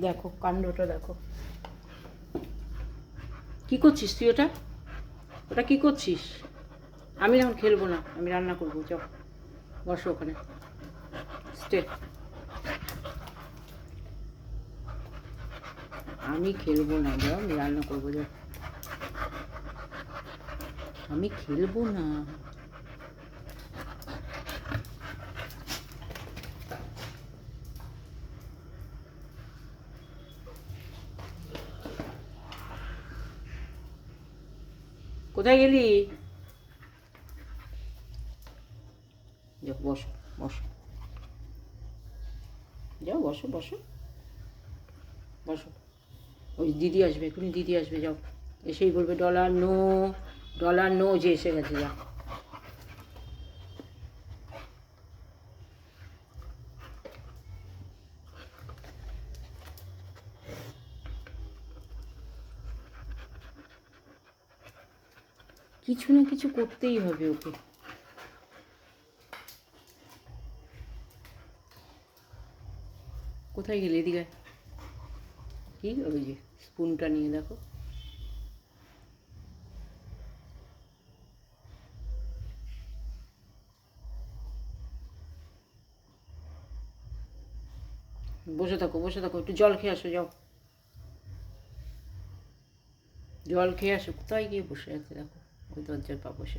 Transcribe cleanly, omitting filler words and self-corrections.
দেখো কাণ্ডটা দেখো। কি করছিস তুই? ওটা ওটা কি করছিস? আমি এখন খেলবো না, আমি রান্না করবো। যাও বসো ওখানে, স্টে। আমি খেলবো না, যাও আমি রান্না করবো। যাও, আমি খেলবো না। কোথায় গেলি? যাও বসো, বসো, যাও বসো, বসো, বসো। ওই দিদি আসবে, এখনই দিদি আসবে। যাও, এসেই বলবে ডলার নো, ডলার নো, যে এসে গেছে। যাও। কিছু না কিছু করতেই হবে ওকে। কোথায় গেলে? এদিকে কি? ওই যে স্পুনটা নিয়ে দেখো। বসে থাকো, বসে থাকো, একটু জল খেয়ে আসো। যাও, জল খেয়ে আসো। কোথায় গিয়ে বসে আছে দেখো, ওই দরজার পা বসে।